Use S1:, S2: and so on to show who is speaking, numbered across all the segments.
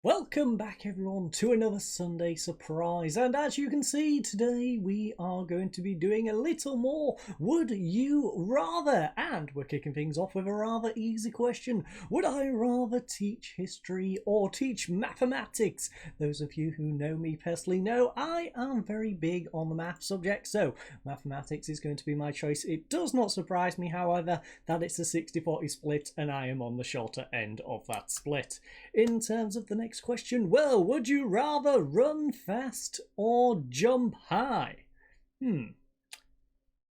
S1: Welcome back everyone to another Sunday surprise, and as you can see today we are going to be doing a little more Would You Rather, and we're kicking things off with a rather easy question. Would I rather teach history or teach mathematics? Those of you who know me personally know I am very big on the math subject, so mathematics is going to be my choice. It does not surprise me, however, that it's a 60-40 split and I am on the shorter end of that split. In terms of the next question, well, would you rather run fast or jump high?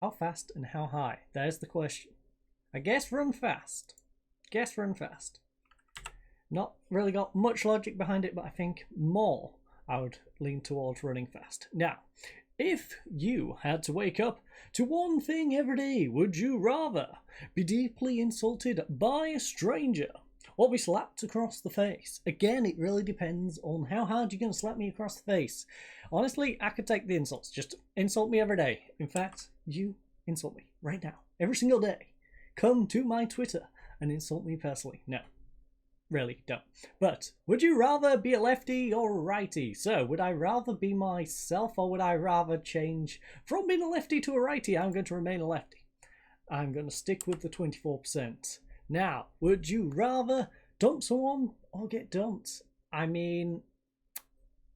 S1: How fast and how high? There's the question. I guess run fast. Not really got much logic behind it, but I think more I would lean towards running fast. Now, if you had to wake up to one thing every day, would you rather be deeply insulted by a stranger or be slapped across the face? Again, it really depends on how hard you're going to slap me across the face. Honestly, I could take the insults. Just insult me every day. In fact, you insult me right now, every single day. Come to my Twitter and insult me personally. No, really don't. But would you rather be a lefty or a righty? So would I rather be myself, or would I rather change from being a lefty to a righty? I'm going to remain a lefty. I'm going to stick with the 24%. Now, would you rather dump someone or get dumped? I mean,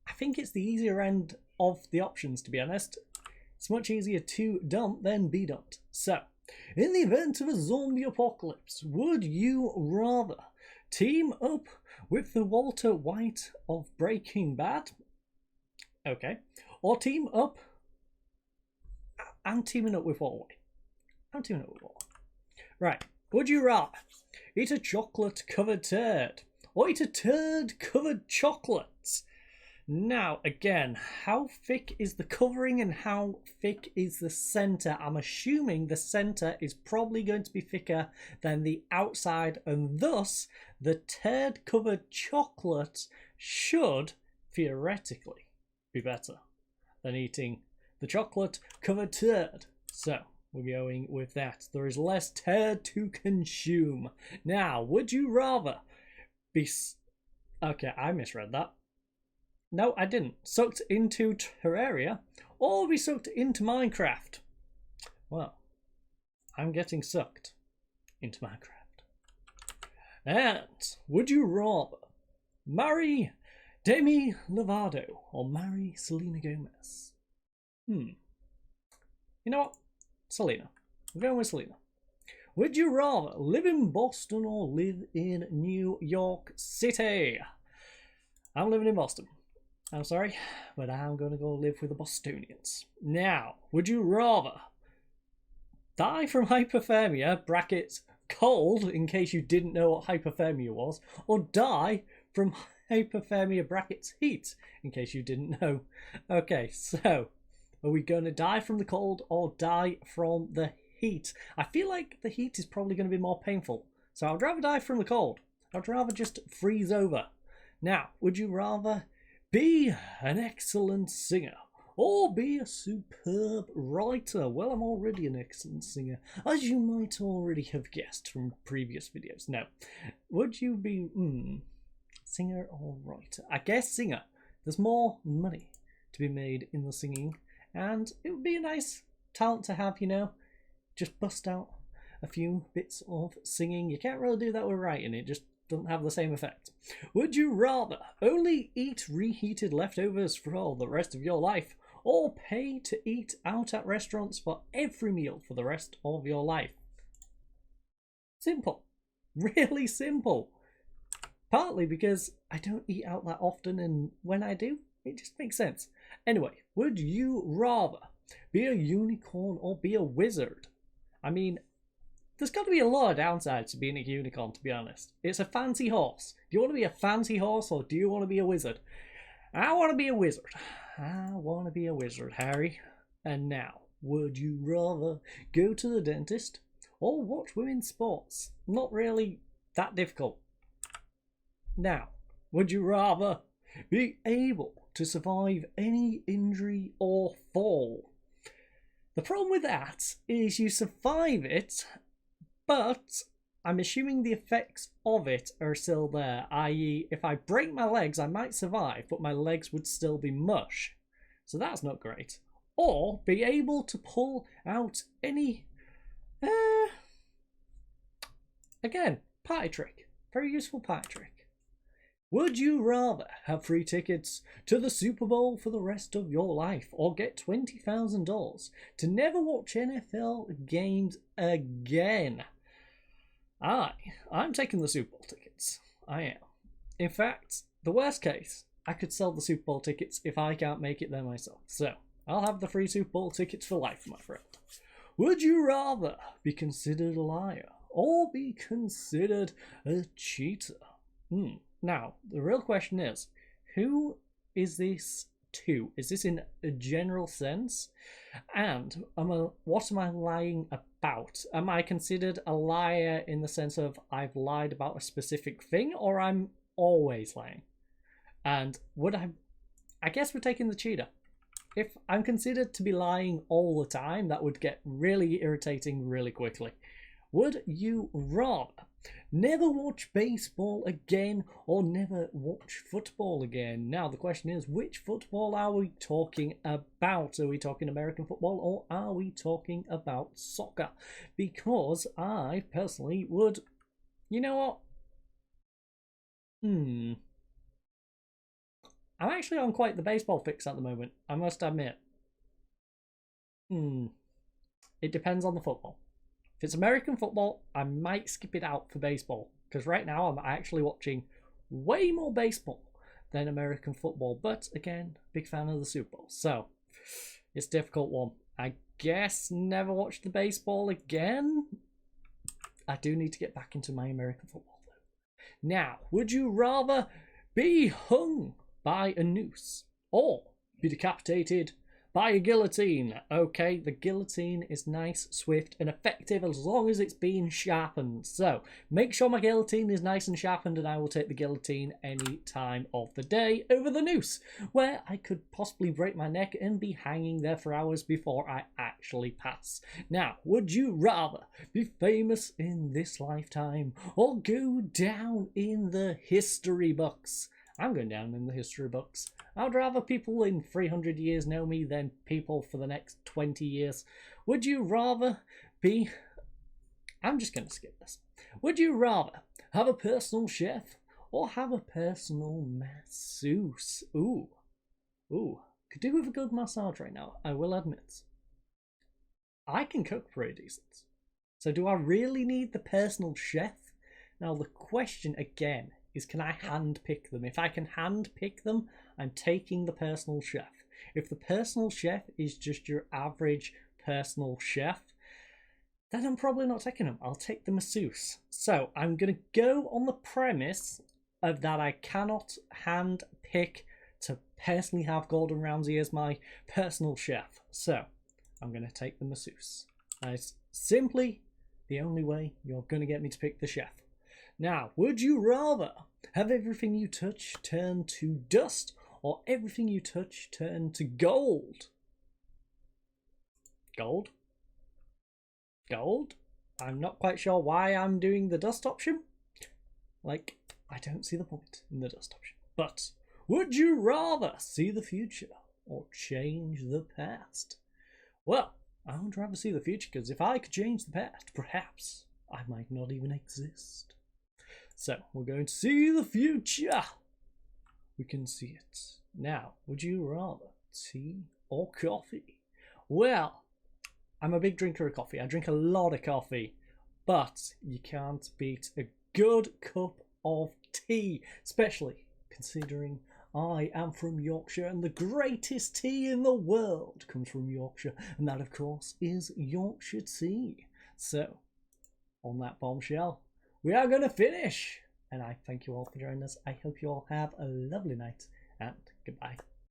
S1: I think it's the easier end of the options, to be honest. It's much easier to dump than be dumped. So, in the event of a zombie apocalypse, would you rather team up with the Walter White of Breaking Bad? Okay. Or team up... I'm teaming up with Walter White. Right. Would you rather eat a chocolate-covered turd or eat a turd-covered chocolate? Now, again, how thick is the covering and how thick is the centre? I'm assuming the centre is probably going to be thicker than the outside, and thus the turd-covered chocolate should, theoretically, be better than eating the chocolate-covered turd. So, we're going with that. There is less turd to consume. Now, would you rather be... Okay, I misread that. No, I didn't. Sucked into Terraria or be sucked into Minecraft? Well, I'm getting sucked into Minecraft. And would you rather marry Demi Lovato or marry Selena Gomez? You know what? Selena. I'm going with Selena. Would you rather live in Boston or live in New York City? I'm living in Boston. I'm sorry, but I'm going to go live with the Bostonians. Now, would you rather die from hyperthermia, brackets, cold, in case you didn't know what hyperthermia was, or die from hyperthermia, brackets, heat, in case you didn't know? Okay, so... are we going to die from the cold or die from the heat? I feel like the heat is probably going to be more painful. So I'd rather die from the cold. I'd rather just freeze over. Now, would you rather be an excellent singer or be a superb writer? Well, I'm already an excellent singer, as you might already have guessed from previous videos. Now, would you be singer or writer? I guess singer. There's more money to be made in the singing. And it would be a nice talent to have, you know, just bust out a few bits of singing. You can't really do that with writing, it just doesn't have the same effect. Would you rather only eat reheated leftovers for all the rest of your life, or pay to eat out at restaurants for every meal for the rest of your life? Simple. Really simple. Partly because I don't eat out that often, and when I do, it just makes sense. Anyway, would you rather be a unicorn or be a wizard? I mean, there's got to be a lot of downsides to being a unicorn, to be honest. It's a fancy horse. Do you want to be a fancy horse or do you want to be a wizard? I want to be a wizard. I want to be a wizard, Harry. And now, would you rather go to the dentist or watch women's sports? Not really that difficult. Now, would you rather be able to survive any injury or fall? The problem with that is you survive it, but I'm assuming the effects of it are still there, i.e. if I break my legs, I might survive, but my legs would still be mush. So that's not great. Or be able to pull out any... Again, party trick. Very useful party trick. Would you rather have free tickets to the Super Bowl for the rest of your life, or get $20,000 to never watch NFL games again? I'm taking the Super Bowl tickets. I am. In fact, the worst case, I could sell the Super Bowl tickets if I can't make it there myself. So, I'll have the free Super Bowl tickets for life, my friend. Would you rather be considered a liar or be considered a cheater? Now, the real question is, who is this to? Is this in a general sense? And what am I lying about? Am I considered a liar in the sense of I've lied about a specific thing, or I'm always lying? And would I guess we're taking the cheater. If I'm considered to be lying all the time, that would get really irritating really quickly. Would you rather never watch baseball again or never watch football again? Now, the question is, which football are we talking about? Are we talking American football or are we talking about soccer? Because I personally would... You know what? I'm actually on quite the baseball fix at the moment, I must admit. It depends on the football. If it's American football, I might skip it out for baseball, because right now I'm actually watching way more baseball than American football. But again, big fan of the Super Bowl, so it's a difficult one. I guess never watch the baseball again. I do need to get back into my American football though. Now, would you rather be hung by a noose or be decapitated by a guillotine? Okay, the guillotine is nice, swift, and effective as long as it's being sharpened. So, make sure my guillotine is nice and sharpened, and I will take the guillotine any time of the day over the noose, where I could possibly break my neck and be hanging there for hours before I actually pass. Now, would you rather be famous in this lifetime or go down in the history books? I'm going down in the history books. I'd rather people in 300 years know me than people for the next 20 years. Would you rather be... I'm just going to skip this. Would you rather have a personal chef or have a personal masseuse? Ooh. Could do with a good massage right now, I will admit. I can cook pretty decent. So do I really need the personal chef? Now the question again is, can I hand pick them? If I can hand pick them, I'm taking the personal chef. If the personal chef is just your average personal chef, then I'm probably not taking them. I'll take the masseuse. So I'm going to go on the premise of that I cannot hand pick to personally have Gordon Ramsay as my personal chef. So I'm going to take the masseuse. That's simply the only way you're going to get me to pick the chef. Now, would you rather have everything you touch turn to dust or everything you touch turn to gold? Gold? I'm not quite sure why I'm doing the dust option. Like, I don't see the point in the dust option. But, would you rather see the future or change the past? Well, I would rather see the future, because if I could change the past, perhaps I might not even exist. So, we're going to see the future. We can see it. Now, would you rather tea or coffee? Well, I'm a big drinker of coffee. I drink a lot of coffee. But you can't beat a good cup of tea. Especially considering I am from Yorkshire and the greatest tea in the world comes from Yorkshire. And that, of course, is Yorkshire tea. So, on that bombshell, we are going to finish. And I thank you all for joining us. I hope you all have a lovely night and goodbye.